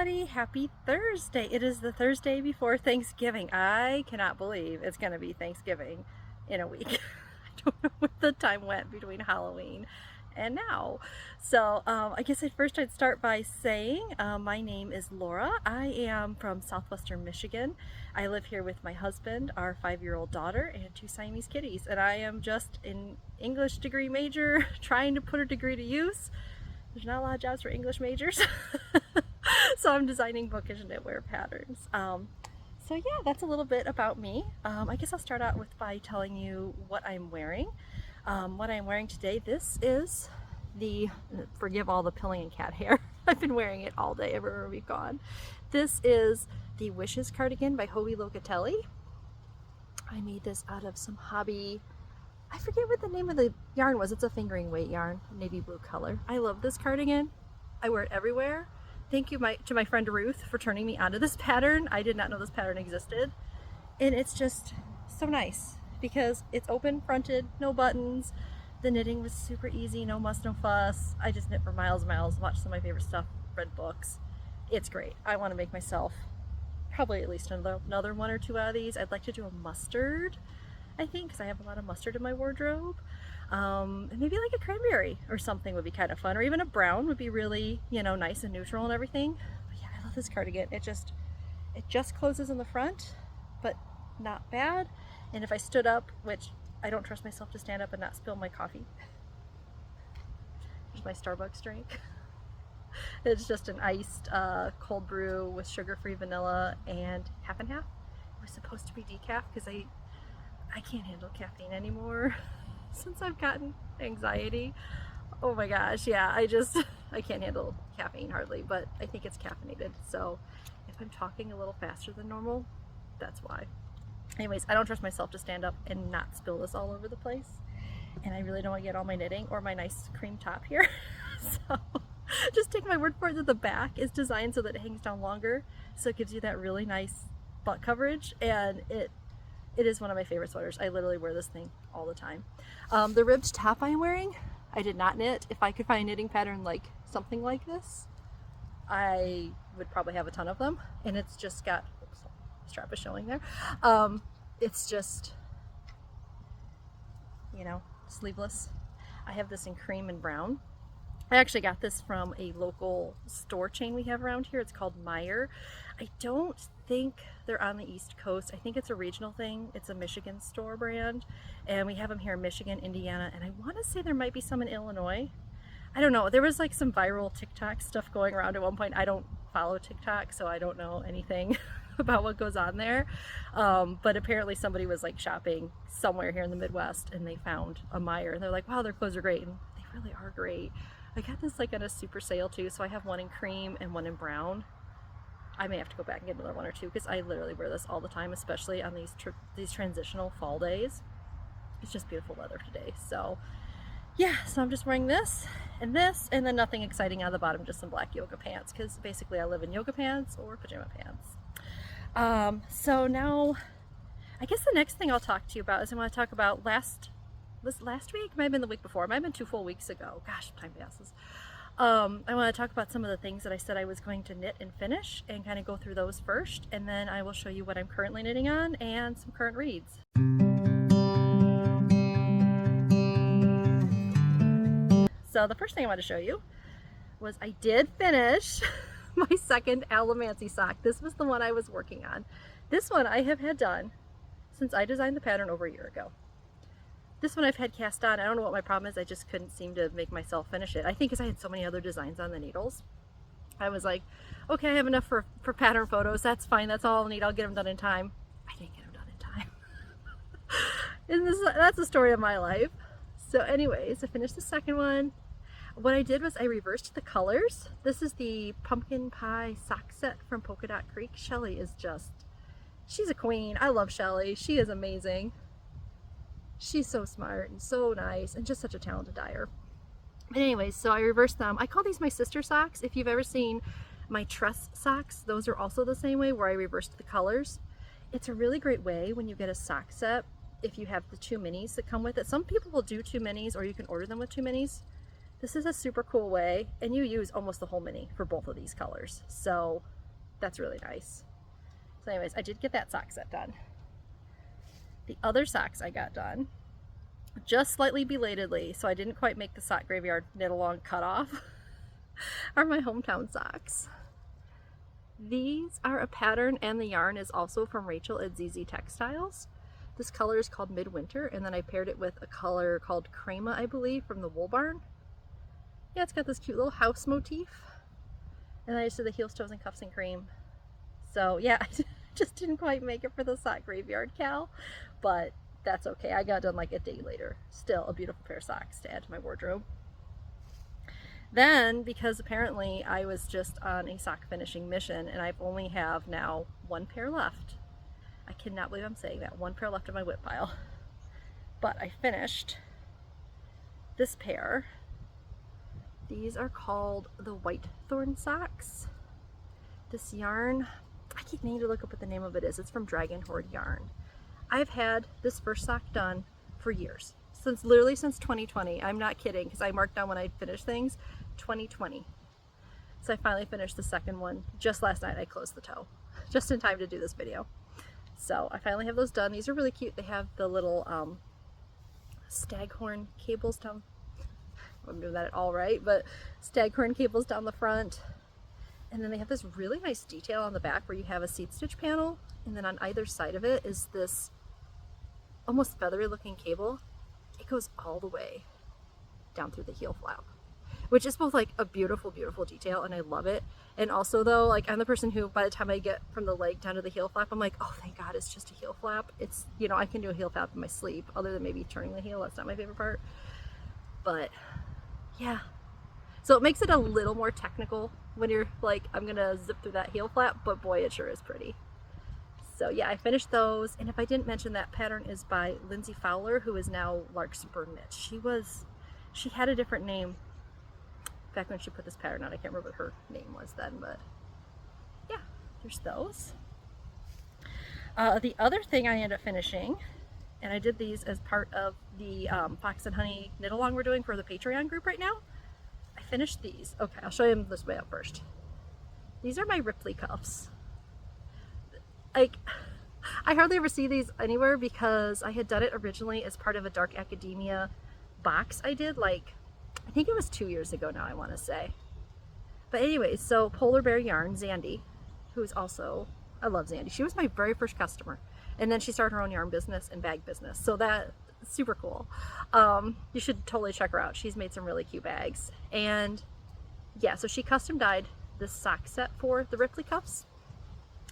everybody, happy Thursday. It is the Thursday before Thanksgiving. I cannot believe it's gonna be Thanksgiving in a week. I don't know where the time went between Halloween and now. So I guess I'd start by saying my name is Laura. I am from southwestern Michigan. I live here with my husband, our 5-year-old daughter, and 2 Siamese kitties, and I am just an English degree major trying to put a degree to use. There's not a lot of jobs for English majors. So I'm designing bookish knitwear patterns. So yeah, that's a little bit about me. I guess I'll start out by telling you what I'm wearing. What I'm wearing today, this is the, forgive all the pilling and cat hair, I've been wearing it all day everywhere we've gone. This is the Wishes cardigan by Hobie Locatelli. I made this out of some hobby, I forget what the name of the yarn was. It's a fingering weight yarn, navy blue color. I love this cardigan. I wear it everywhere. Thank you to my friend Ruth for turning me onto this pattern. I did not know this pattern existed. And it's just so nice because it's open fronted, no buttons. The knitting was super easy, no muss, no fuss. I just knit for miles and miles, watched some of my favorite stuff, read books. It's great. I want to make myself probably at least another 1 or 2 out of these. I'd like to do a mustard, I think, because I have a lot of mustard in my wardrobe. And maybe like a cranberry or something would be kind of fun, or even a brown would be really, you know, nice and neutral and everything. But yeah, I love this cardigan. It just closes in the front, but not bad. And if I stood up, which I don't trust myself to stand up and not spill my coffee. Here's my Starbucks drink. It's just an iced cold brew with sugar-free vanilla and half and half. It was supposed to be decaf because I can't handle caffeine anymore since I've gotten anxiety. Oh my gosh, yeah, I can't handle caffeine hardly, but I think it's caffeinated. So if I'm talking a little faster than normal, that's why. Anyways, I don't trust myself to stand up and not spill this all over the place. And I really don't want to get all my knitting or my nice cream top here. So just take my word for it that the back is designed so that it hangs down longer. So it gives you that really nice butt coverage, and it is one of my favorite sweaters. I literally wear this thing all the time. The ribbed top I'm wearing, I did not knit. If I could find a knitting pattern like something like this, I would probably have a ton of them. And it's just got, oops, the strap is showing there. It's just, you know, sleeveless. I have this in cream and brown. I actually got this from a local store chain we have around here. It's called Mohair. I don't think they're on the East Coast. I think it's a regional thing. It's a Michigan store brand, and we have them here in Michigan, Indiana, and I want to say there might be some in Illinois. I don't know. There was like some viral TikTok stuff going around at one point. I don't follow TikTok, so I don't know anything about what goes on there. But apparently somebody was like shopping somewhere here in the Midwest, and they found a Mohair. They're like, wow, their clothes are great, and they really are great. I got this like at a super sale too, so I have one in cream and one in brown. I may have to go back and get another 1 or 2 because I literally wear this all the time, especially on these transitional fall days. It's just beautiful weather today. So yeah, so I'm just wearing this, and then nothing exciting on the bottom, just some black yoga pants, because basically I live in yoga pants or pajama pants. So now I guess the next thing I'll talk to you about is I want to talk about last week? Might have been the week before. Might have been 2 full weeks ago. Gosh, time passes. I want to talk about some of the things that I said I was going to knit and finish, and kind of go through those first, and then I will show you what I'm currently knitting on and some current reads. So the first thing I want to show you was I did finish my second Allomancy sock. This was the one I was working on. This one I have had done since I designed the pattern over a year ago. This one I've had cast on. I don't know what my problem is. I just couldn't seem to make myself finish it. I think because I had so many other designs on the needles. I was like, okay, I have enough for pattern photos. That's fine. That's all I'll need. I'll get them done in time. I didn't get them done in time. And that's the story of my life. So anyways, I finished the second one. What I did was I reversed the colors. This is the pumpkin pie sock set from Polkadot Creek. Shelly is just, she's a queen. I love Shelly. She is amazing. She's so smart and so nice and just such a talented dyer. But anyways, so I reversed them. I call these my sister socks. If you've ever seen my tress socks, those are also the same way, where I reversed the colors. It's a really great way when you get a sock set, if you have the 2 minis that come with it. Some people will do 2 minis, or you can order them with 2 minis. This is a super cool way, and you use almost the whole mini for both of these colors. So that's really nice. So anyways, I did get that sock set done. The other socks I got done, just slightly belatedly, so I didn't quite make the sock graveyard knit along cutoff, are my hometown socks. These are a pattern, and the yarn is also from Rachel at Zeezee Textiles. This color is called Midwinter, and then I paired it with a color called Crema, I believe, from the Wool Barn. Yeah, it's got this cute little house motif. And then I just did the heels, toes, and cuffs in cream. So yeah, I just didn't quite make it for the sock graveyard cal, but that's okay. I got done like a day later. Still a beautiful pair of socks to add to my wardrobe. Then, because apparently I was just on a sock finishing mission and I've only have now one pair left. I cannot believe I'm saying that. One pair left in my WIP pile. But I finished this pair. These are called the Whitethorn Socks. This yarn, I keep needing to look up what the name of it is. It's from Dragon Hoard Yarn. I've had this first sock done for years. Literally since 2020. I'm not kidding, because I marked down when I finished things, 2020. So I finally finished the second one. Just last night I closed the toe, just in time to do this video. So I finally have those done. These are really cute. They have the little staghorn cables down. I'm doing that at all right, but staghorn cables down the front. And then they have this really nice detail on the back where you have a seed stitch panel, and then on either side of it is this almost feathery looking cable. It goes all the way down through the heel flap, which is both like a beautiful, beautiful detail, and I love it. And also though, like, I'm the person who, by the time I get from the leg down to the heel flap, I'm like, oh, thank God it's just a heel flap. It's, you know, I can do a heel flap in my sleep, other than maybe turning the heel. That's not my favorite part. But yeah. So it makes it a little more technical when you're like, I'm gonna zip through that heel flap, but boy, it sure is pretty. So yeah, I finished those. And if I didn't mention, that pattern is by Lindsey Fowler, who is now Larkspur Knit. She had a different name back when she put this pattern on. I can't remember what her name was then, but yeah, there's those. The other thing I ended up finishing, and I did these as part of the Fox and Honey knit along we're doing for the Patreon group right now. I finished these. Okay, I'll show you them this way up first. These are my Ripley Cuffs. Like, I hardly ever see these anywhere because I had done it originally as part of a Dark Academia box I did, like, I think it was 2 years ago now, I want to say. But anyways, so Polar Bear Yarn, Zandy, who's also, I love Zandy. She was my very first customer. And then she started her own yarn business and bag business. So that's super cool. You should totally check her out. She's made some really cute bags. And yeah, so she custom dyed this sock set for the Ripley Cuffs.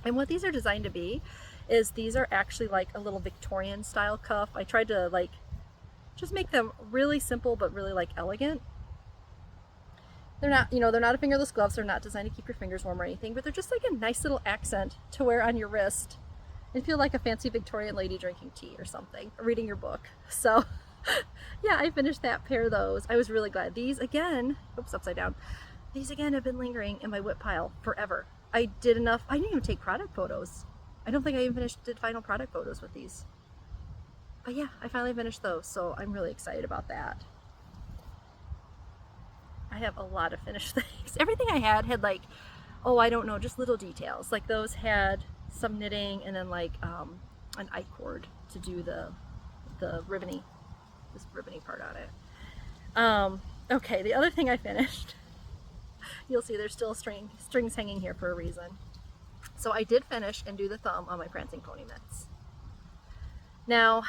And what these are designed to be is these are actually like a little Victorian style cuff. I tried to like just make them really simple but really like elegant. They're not, you know, they're not a fingerless gloves. They're not designed to keep your fingers warm or anything, but they're just like a nice little accent to wear on your wrist and feel like a fancy Victorian lady drinking tea or something, or reading your book. So yeah, I finished that pair of those. I was really glad. These again, oops, upside down. These again have been lingering in my WIP pile forever. I did enough. I didn't even take product photos. I don't think I even did final product photos with these. But yeah, I finally finished those, so I'm really excited about that. I have a lot of finished things. Everything I had like, oh, I don't know, just little details. Like those had some knitting and then like an I-cord to do the ribbony, this ribbony part on it. Okay, the other thing I finished, you'll see there's still strings hanging here for a reason. So I did finish and do the thumb on my Prancing pony mitts. Now,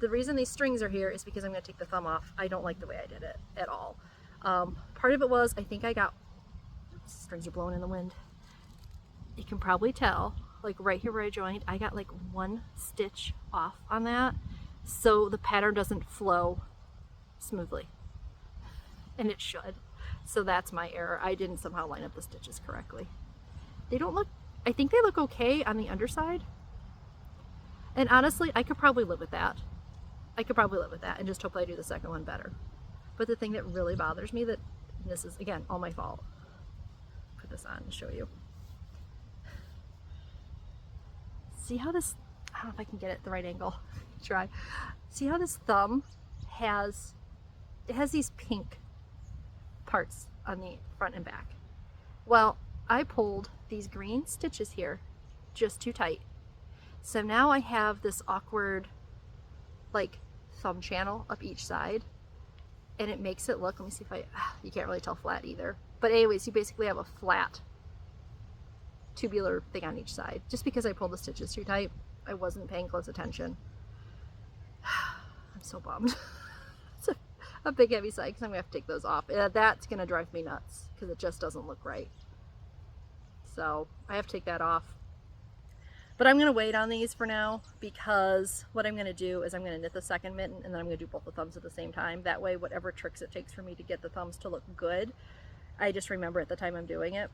the reason these strings are here is because I'm going to take the thumb off. I don't like the way I did it at all. Part of it was, I think I got, strings are blowing in the wind. You can probably tell, like right here where I joined, I got like one stitch off on that, so the pattern doesn't flow smoothly. And it should. So that's my error. I didn't somehow line up the stitches correctly. They don't look, I think they look okay on the underside. And honestly, I could probably live with that. I could probably live with that and just hope I do the second one better. But the thing that really bothers me, that this is, again, all my fault. Put this on and show you. See how this, I don't know if I can get it at the right angle. Try. See how this thumb has, it has these pink parts on the front and back. Well, I pulled these green stitches here just too tight. So now I have this awkward like thumb channel up each side, and it makes it look, let me see if you can't really tell flat either. But anyways, you basically have a flat tubular thing on each side. Just because I pulled the stitches too tight, I wasn't paying close attention. I'm so bummed. It's a big heavy side because I'm gonna have to take those off. That's gonna drive me nuts because it just doesn't look right. So I have to take that off. But I'm gonna wait on these for now, because what I'm gonna do is I'm gonna knit the second mitten and then I'm gonna do both the thumbs at the same time. That way, whatever tricks it takes for me to get the thumbs to look good, I just remember at the time I'm doing it,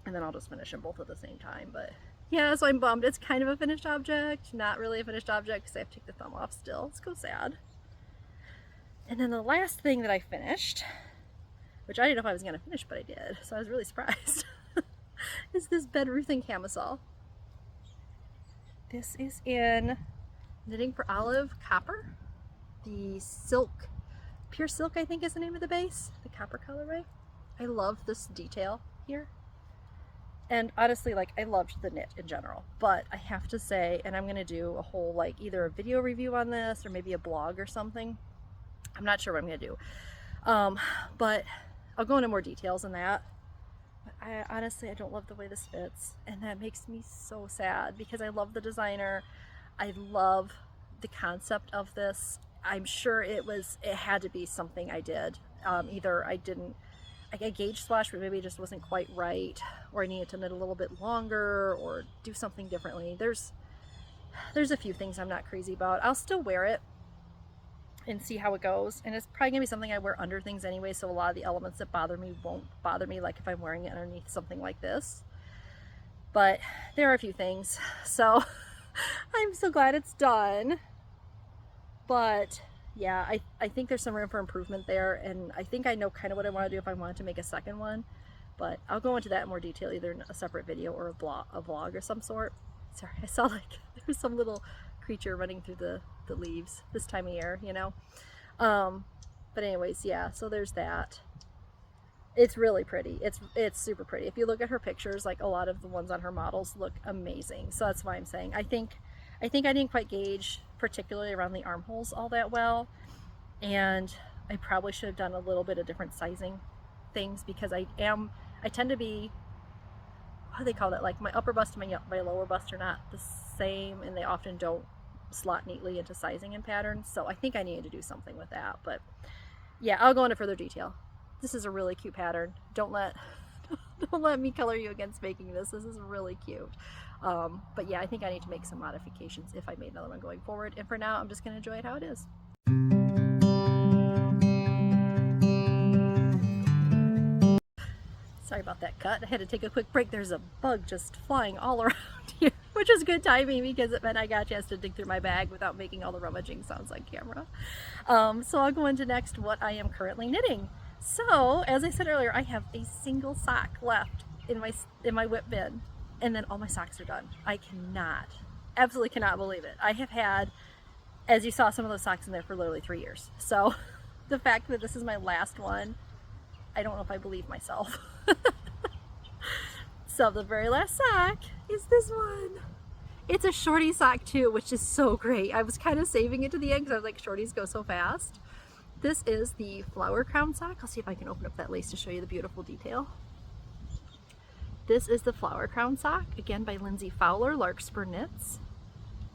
and then I'll just finish them both at the same time. But yeah, so I'm bummed. It's kind of a finished object, not really a finished object because I have to take the thumb off still. It's so sad. And then the last thing that I finished, which I didn't know if I was gonna finish, but I did, so I was really surprised, is this Bedruthan Camisole. This is in Knitting for Olive Copper. The silk, pure silk I think is the name of the base, the copper colorway. I love this detail here. And honestly, like, I loved the knit in general, but I have to say, and I'm gonna do a whole, like, either a video review on this or maybe a blog or something. I'm not sure what I'm gonna do. But I'll go into more details on that. But honestly, I don't love the way this fits, and that makes me so sad because I love the designer. I love the concept of this. I'm sure it had to be something I did. Either I gauge slash, but maybe it just wasn't quite right, or I needed to knit a little bit longer or do something differently. There's a few things I'm not crazy about. I'll still wear it and see how it goes, and it's probably gonna be something I wear under things anyway, so a lot of the elements that bother me won't bother me, like if I'm wearing it underneath something like this. But there are a few things, so I'm so glad it's done. But yeah, I think there's some room for improvement there, and I think I know kind of what I want to do if I wanted to make a second one, but I'll go into that in more detail, either in a separate video or a vlog or some sort. Sorry, I saw like there was some little creature running through the leaves this time of year, you know. But anyways, yeah, so there's that. It's really pretty. It's super pretty. If you look at her pictures, like a lot of the ones on her models look amazing. So that's why I'm saying I think I didn't quite gauge, particularly around the armholes, all that well, and I probably should have done a little bit of different sizing things, because I tend to be, what do they call it, like my upper bust and my lower bust are not the same, and they often don't slot neatly into sizing and patterns, so I think I needed to do something with that. But yeah, I'll go into further detail. This is a really cute pattern. Don't let me color you against making this. This is really cute. But yeah, I think I need to make some modifications if I made another one going forward. And for now, I'm just going to enjoy it how it is. Sorry about that cut. I had to take a quick break. There's a bug just flying all around here, which is good timing because it meant I got a chance to dig through my bag without making all the rummaging sounds on camera. So I'll go into next what I am currently knitting. So, as I said earlier, I have a single sock left in my WIP bin, and then all my socks are done. I absolutely cannot believe it. I have had, as you saw, some of those socks in there for literally 3 years. So, the fact that this is my last one, I don't know if I believe myself. So, the very last sock is this one. It's a shorty sock too, which is so great. I was kind of saving it to the end because I was like, shorties go so fast. This is the Flowercrown sock. I'll see if I can open up that lace to show you the beautiful detail. This is the Flowercrown sock, again by Lindsey Fowler, Larkspur Knits.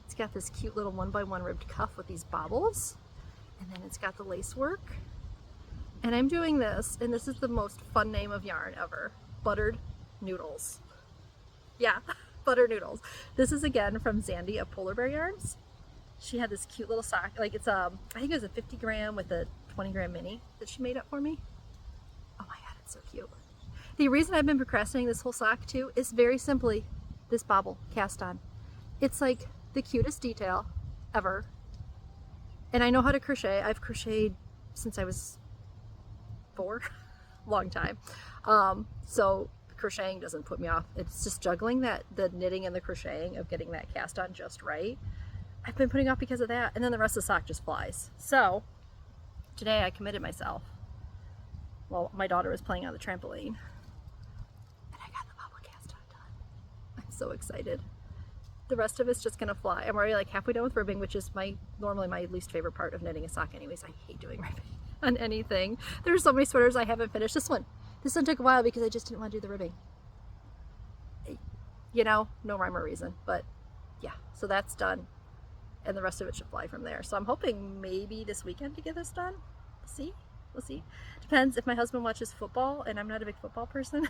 It's got this cute little 1x1 ribbed cuff with these bobbles, and then it's got the lace work. And I'm doing this, and this is the most fun name of yarn ever, Buttered Noodles. Yeah, Buttered Noodles. This is again from Zandy of Polar Bear Yarns. She had this cute little sock, like it's I think it was a 50 gram with a 20 gram mini that she made up for me. Oh my god, it's so cute. The reason I've been procrastinating this whole sock too is very simply this bobble cast on. It's like the cutest detail ever. And I know how to crochet. I've crocheted since I was 4, long time. So crocheting doesn't put me off. It's just juggling the knitting and the crocheting of getting that cast on just right. I've been putting off because of that, and then the rest of the sock just flies. So today I committed myself. Well, my daughter was playing on the trampoline, and I so excited. The rest of it's just gonna fly. I'm already like halfway done with ribbing, which is normally my least favorite part of knitting a sock anyways. I hate doing ribbing on anything. There's so many sweaters I haven't finished. This one took a while because I just didn't want to do the ribbing. You know, no rhyme or reason, but yeah, so that's done. And the rest of it should fly from there. So I'm hoping maybe this weekend to get this done. We'll see. Depends if my husband watches football and I'm not a big football person.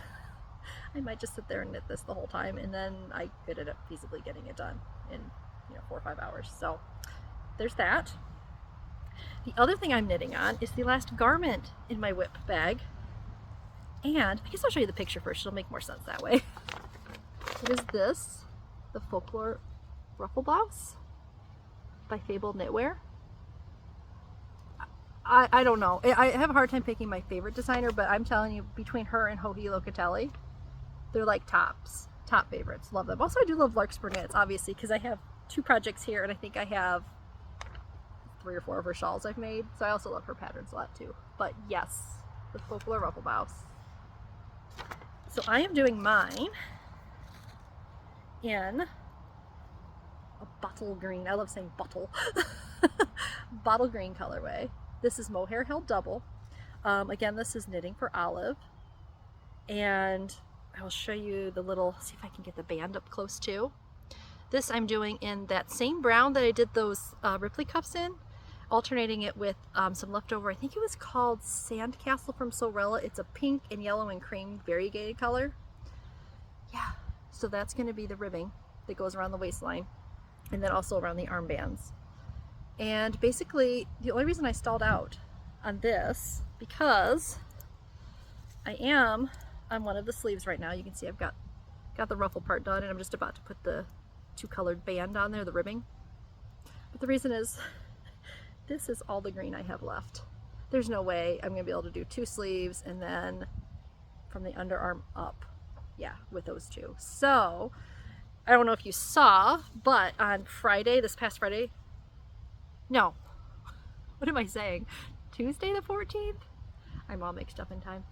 I might just sit there and knit this the whole time, and then I could end up feasibly getting it done in 4 or 5 hours. So there's that. The other thing I'm knitting on is the last garment in my WIP bag. And I guess I'll show you the picture first. It'll make more sense that way. It is this, the Folklore Ruffle Blouse by Fabel Knitwear. I don't know. I have a hard time picking my favorite designer, but I'm telling you, between her and Joji Locatelli, they're like top favorites. Love them. Also, I do love Larkspur knits, obviously, because I have 2 projects here, and I think I have 3 or 4 of her shawls I've made. So I also love her patterns a lot too. But yes, the Folklore Ruffle Blouse. So I am doing mine in a bottle green. I love saying bottle. Bottle green colorway. This is Mohair held double. Again, this is knitting for Olive. And I'll show you the little, see if I can get the band up close too. This I'm doing in that same brown that I did those Ripley Cuffs in, alternating it with some leftover, I think it was called Sandcastle from Sorella. It's a pink and yellow and cream variegated color. Yeah, so that's going to be the ribbing that goes around the waistline and then also around the armbands. And basically, the only reason I stalled out on this, because I am on one of the sleeves right now. You can see I've got the ruffle part done, and I'm just about to put the 2-colored band on there, the ribbing. But the reason is, this is all the green I have left. There's no way I'm going to be able to do 2 sleeves and then from the underarm up, yeah, with those 2. So, I don't know if you saw, but on Friday, this past Friday, no, what am I saying? Tuesday the 14th? I'm all mixed up in time.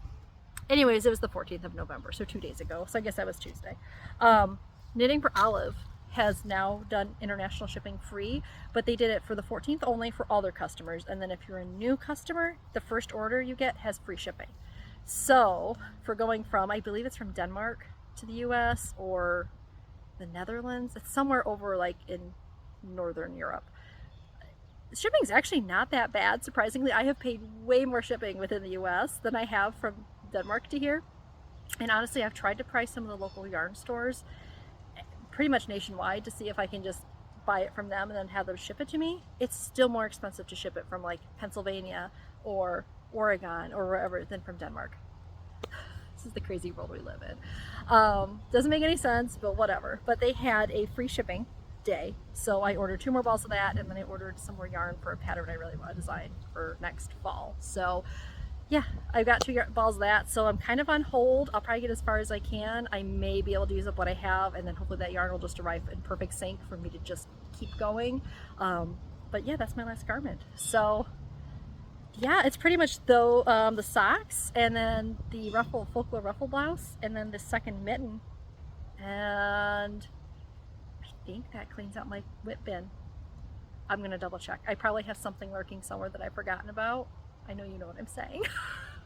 Anyways, it was the 14th of November, so 2 days ago. So I guess that was Tuesday. Knitting for Olive has now done international shipping free, but they did it for the 14th only for all their customers. And then if you're a new customer, the first order you get has free shipping. So for going from, I believe it's from Denmark to the US or the Netherlands, it's somewhere over like in Northern Europe. Shipping's actually not that bad. Surprisingly, I have paid way more shipping within the US than I have from Denmark to here. And honestly, I've tried to price some of the local yarn stores pretty much nationwide to see if I can just buy it from them and then have them ship it to me. It's still more expensive to ship it from like Pennsylvania or Oregon or wherever than from Denmark. This is the crazy world we live in. Doesn't make any sense, but whatever. But they had a free shipping day, so I ordered 2 more balls of that, and then I ordered some more yarn for a pattern I really want to design for next fall. So yeah, I've got 2 balls of that, so I'm kind of on hold. I'll probably get as far as I can. I may be able to use up what I have, and then hopefully that yarn will just arrive in perfect sync for me to just keep going. But yeah, that's my last garment. So yeah, it's pretty much though the socks, and then the Folklore Ruffle Blouse, and then the second mitten, and I think that cleans out my WIP bin. I'm gonna double check. I probably have something lurking somewhere that I've forgotten about. I know you know what I'm saying.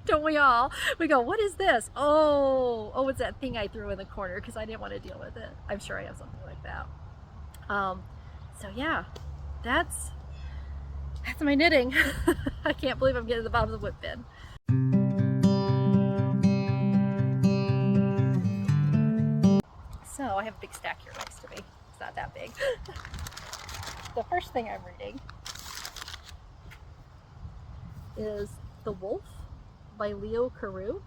Don't we all? We go, what is this? Oh, it's that thing I threw in the corner because I didn't want to deal with it. I'm sure I have something like that. So yeah, that's my knitting. I can't believe I'm getting to the bottom of the WIP bin. So I have a big stack here next to me. It's not that big. The first thing I'm reading is The Wolf by Leo Carew.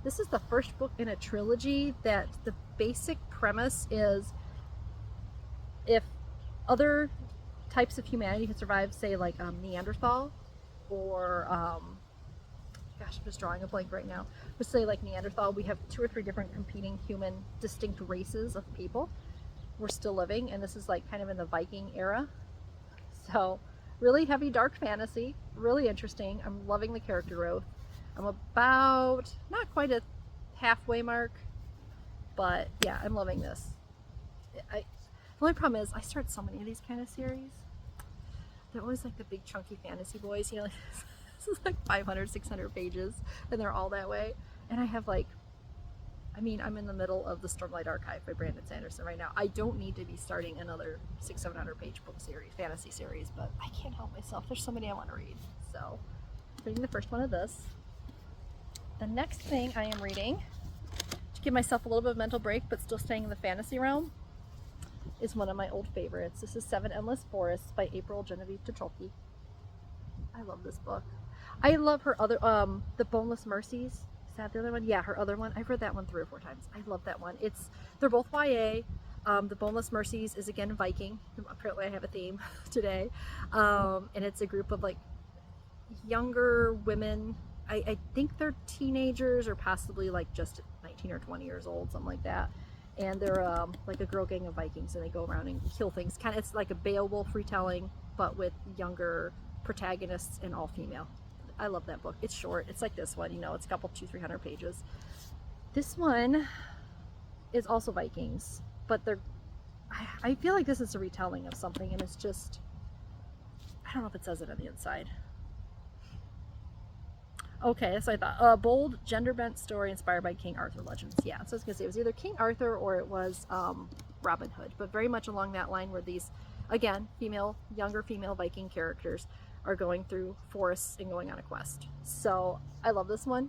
This is the first book in a trilogy that the basic premise is if other types of humanity can survive, say like Neanderthal or gosh, I'm just drawing a blank right now. Let's say like Neanderthal, we have 2 or 3 different competing human distinct races of people. We're still living, and this is like kind of in the Viking era. So really heavy dark fantasy, really interesting. I'm loving the character growth. I'm about not quite at halfway mark, but yeah, I'm loving this. The only problem is I start so many of these kind of series. They're always like the big chunky fantasy boys, you know, like, this is like 500, 600 pages, and they're all that way. And I have like, I mean, I'm in the middle of the Stormlight Archive by Brandon Sanderson right now. I don't need to be starting another 600-700 page book series, fantasy series, but I can't help myself. There's so many I want to read. So, I'm reading the first one of this. The next thing I am reading, to give myself a little bit of mental break, but still staying in the fantasy realm, is one of my old favorites. This is Seven Endless Forests by April Genevieve Tucholke. I love this book. I love her other, The Boneless Mercies. Is that the other one? Yeah, her other one. I've read that one 3 or 4 times. I love that one. They're both YA. The Boneless Mercies is again Viking. Apparently I have a theme today. And it's a group of like younger women. I think they're teenagers or possibly like just 19 or 20 years old, something like that. And they're like a girl gang of Vikings, and they go around and kill things. It's like a Beowulf retelling, but with younger protagonists and all female. I love that book. It's short. It's like this one, you know, it's a couple 200-300 pages. This one is also Vikings, but I feel like this is a retelling of something, and it's just, I don't know if it says it on the inside. Okay, so I thought, a bold, gender-bent story inspired by King Arthur legends. Yeah, so I was gonna say it was either King Arthur or it was Robin Hood, but very much along that line where these, again, younger female Viking characters are going through forests and going on a quest. So I love this one.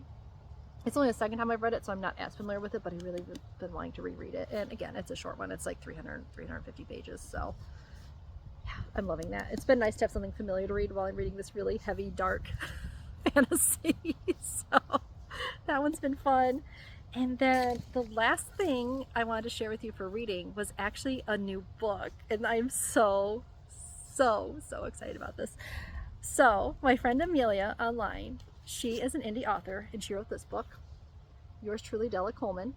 It's only the second time I've read it, so I'm not as familiar with it, but I really been wanting to reread it. And again, it's a short one. It's like 350 pages. So yeah, I'm loving that. It's been nice to have something familiar to read while I'm reading this really heavy, dark fantasy. So that one's been fun. And then the last thing I wanted to share with you for reading was actually a new book. And I'm so excited about this. So my friend Amelia online, she is an indie author, and she wrote this book, Yours Truly, Della Coleman.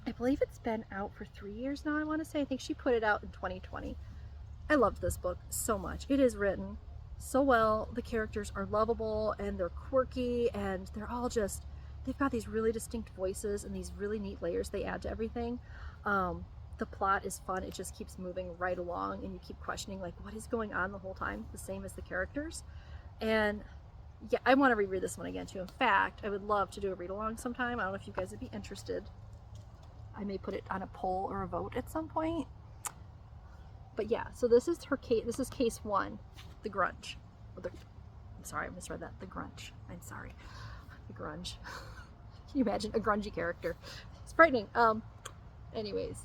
I believe it's been out for 3 years now, I want to say. I think she put it out in 2020. I loved this book so much. It is written so well. The characters are lovable, and they're quirky, and they're all just, they've got these really distinct voices and these really neat layers they add to everything. The plot is fun. It just keeps moving right along, and you keep questioning like what is going on the whole time, the same as the characters. And yeah, I want to reread this one again too. In fact, I would love to do a read along sometime. I don't know if you guys would be interested. I may put it on a poll or a vote at some point. But yeah, so this is her case. This is case 1, the grunge. I'm sorry, I misread that. The grunge. I'm sorry. The grunge. Can you imagine a grungy character? It's frightening. Anyways.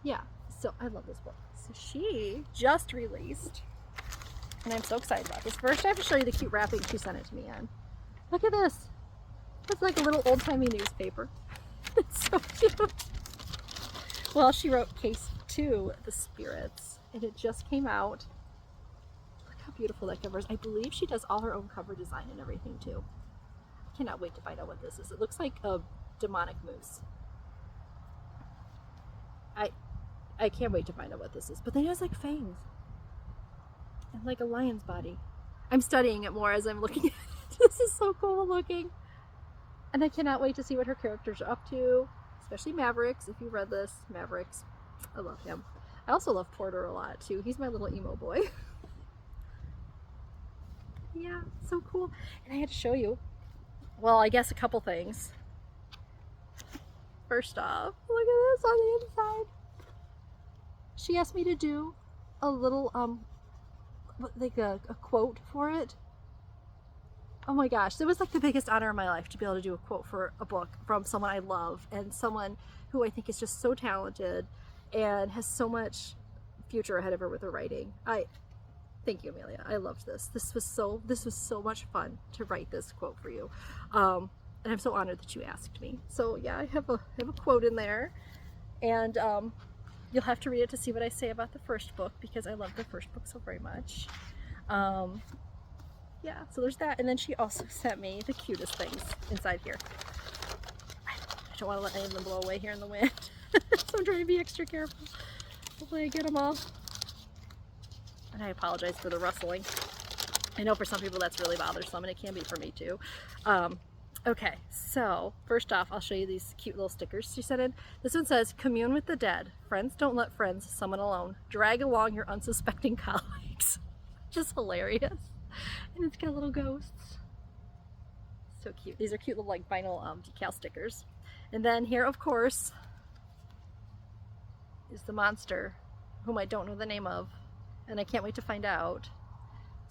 Yeah, so I love this book. So she just released, and I'm so excited about this. First, I have to show you the cute wrapping she sent it to me on. Look at this. It's like a little old-timey newspaper. It's so cute. Well, she wrote case 2, The Spirits, and it just came out. Look how beautiful that cover is. I believe she does all her own cover design and everything too. I cannot wait to find out what this is. It looks like a demonic moose. I can't wait to find out what this is. But then it has like fangs and like a lion's body. I'm studying it more as I'm looking at it. This is so cool looking. And I cannot wait to see what her characters are up to, especially Mavericks. If you read this, Mavericks, I love him. I also love Porter a lot too. He's my little emo boy. Yeah, so cool. And I had to show you, well, I guess a couple things. First off, look at this on the inside. She asked me to do a little, like a quote for it. Oh my gosh, it was like the biggest honor in my life to be able to do a quote for a book from someone I love and someone who I think is just so talented and has so much future ahead of her with her writing. Thank you, Amelia. I loved this. This was so much fun to write this quote for you. And I'm so honored that you asked me. So yeah, I have a quote in there, and you'll have to read it to see what I say about the first book, because I love the first book so very much. Yeah, so there's that. And then she also sent me the cutest things inside here. I don't want to let any of them blow away here in the wind. So I'm trying to be extra careful. Hopefully I get them all. And I apologize for the rustling. I know for some people that's really bothersome, and it can be for me too. Okay, so first off, I'll show you these cute little stickers she sent in. This one says, commune with the dead. Friends don't let friends, someone alone. Drag along your unsuspecting colleagues. Just hilarious. And it's got little ghosts. So cute. These are cute little like vinyl decal stickers. And then here, of course, is the monster, whom I don't know the name of, and I can't wait to find out.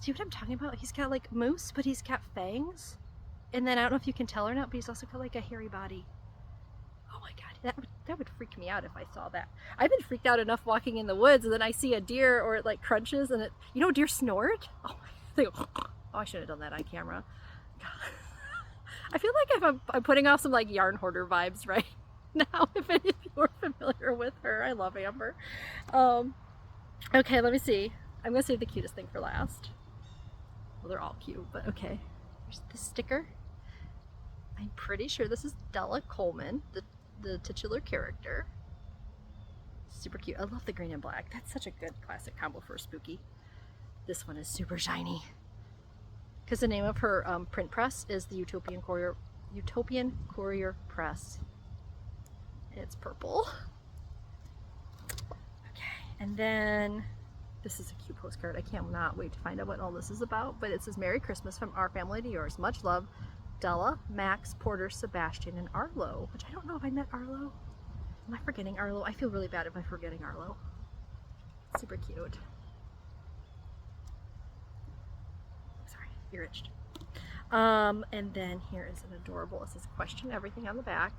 See what I'm talking about? He's got like moose, but he's got fangs. And then I don't know if you can tell or not, but he's also got like a hairy body. Oh my god, that would freak me out if I saw that. I've been freaked out enough walking in the woods, and then I see a deer or it like crunches and it, you know, deer snort? Oh, I should have done that on camera. God. I feel like if I'm putting off some like yarn hoarder vibes right now, if any of you are familiar with her. I love Amber. Okay, let me see. I'm gonna save the cutest thing for last. Well, they're all cute, but okay. Here's the sticker. I'm pretty sure this is Della Coleman, the titular character. Super cute. I love the green and black. That's such a good classic combo for a spooky. This one is super shiny. Because the name of her print press is the Utopian Courier Press. It's purple. Okay, and then this is a cute postcard. I cannot wait to find out what all this is about, but it says, Merry Christmas from our family to yours. Much love, Della, Max, Porter, Sebastian, and Arlo, which I don't know if I met Arlo. Am I forgetting Arlo? I feel really bad if I'm forgetting Arlo. Super cute. Sorry, ear itched. And then here is an adorable, it says question everything on the back.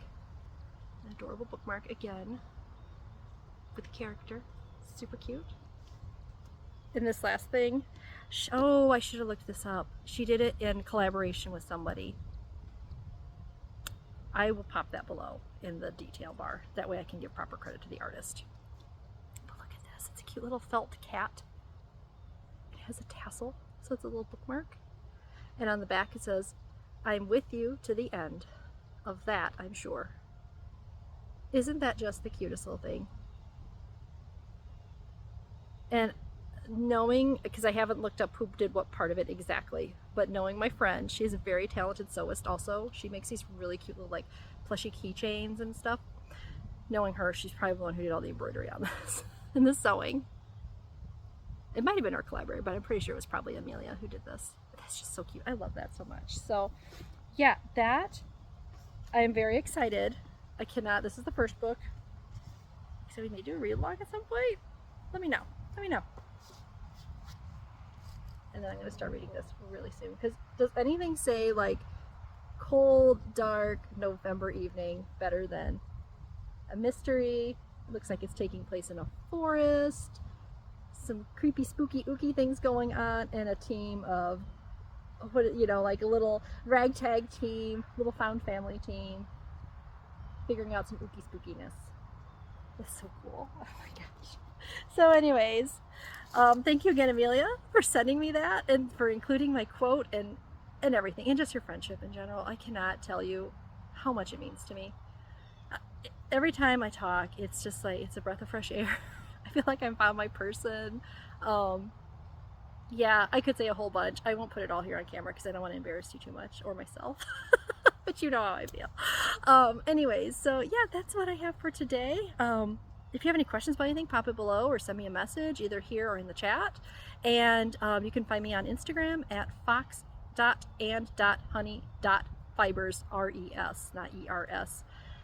An adorable bookmark again with the character. Super cute. And this last thing, oh, I should have looked this up. She did it in collaboration with somebody. I will pop that below in the detail bar. That way I can give proper credit to the artist. But look at this. It's a cute little felt cat. It has a tassel, so it's a little bookmark. And on the back it says, I'm with you to the end. Of that, I'm sure. Isn't that just the cutest little thing? And knowing, because I haven't looked up who did what part of it exactly, but knowing my friend, she's a very talented sewist also. She makes these really cute little like plushy keychains and stuff. Knowing her, she's probably the one who did all the embroidery on this and the sewing. It might have been our collaborator, but I'm pretty sure it was probably Amelia who did this. But that's just so cute. I love that so much. So yeah, that, I am very excited. I cannot, this is the first book. So we may do a read along at some point. Let me know. Let me know. And then I'm going to start reading this really soon. Because does anything say like cold, dark November evening better than a mystery? It looks like it's taking place in a forest. Some creepy, spooky, ooky things going on, and a team of, what, you know, like a little ragtag team, little found family team, figuring out some ooky spookiness. That's so cool. Oh my gosh. So anyways, thank you again, Amelia, for sending me that and for including my quote and everything, and just your friendship in general. I cannot tell you how much it means to me. Every time I talk, it's just like, it's a breath of fresh air. I feel like I found my person. Yeah, I could say a whole bunch. I won't put it all here on camera because I don't want to embarrass you too much, or myself. But you know how I feel. Anyways, so yeah, that's what I have for today. If you have any questions about anything, pop it below or send me a message either here or in the chat. And you can find me on Instagram at fox.and.honey.fibers, R-E-S, not E-R-S.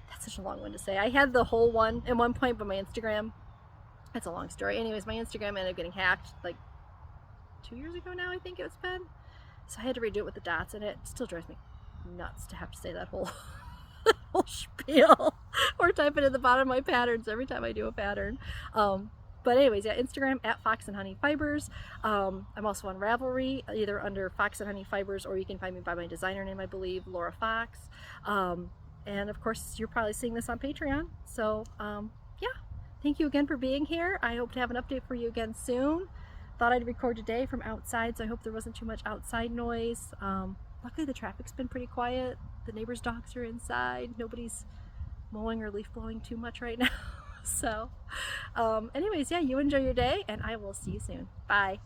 That's such a long one to say. I had the whole one at one point, but my Instagram, that's a long story. Anyways, my Instagram ended up getting hacked like 2 years ago now, I think it's been. So I had to redo it with the dots, and it still drives me nuts to have to say that whole whole spiel or type it at the bottom of my patterns every time I do a pattern. But anyways, yeah, Instagram at Fox and Honey Fibers. I'm also on Ravelry, either under Fox and Honey Fibers, or you can find me by my designer name, I believe, Laura Fox. And of course, you're probably seeing this on Patreon. So yeah, thank you again for being here. I hope to have an update for you again soon. Thought I'd record today from outside, so I hope there wasn't too much outside noise. Luckily the traffic's been pretty quiet. The neighbors' dogs are inside. Nobody's mowing or leaf blowing too much right now. So anyways, yeah, you enjoy your day, and I will see you soon. Bye.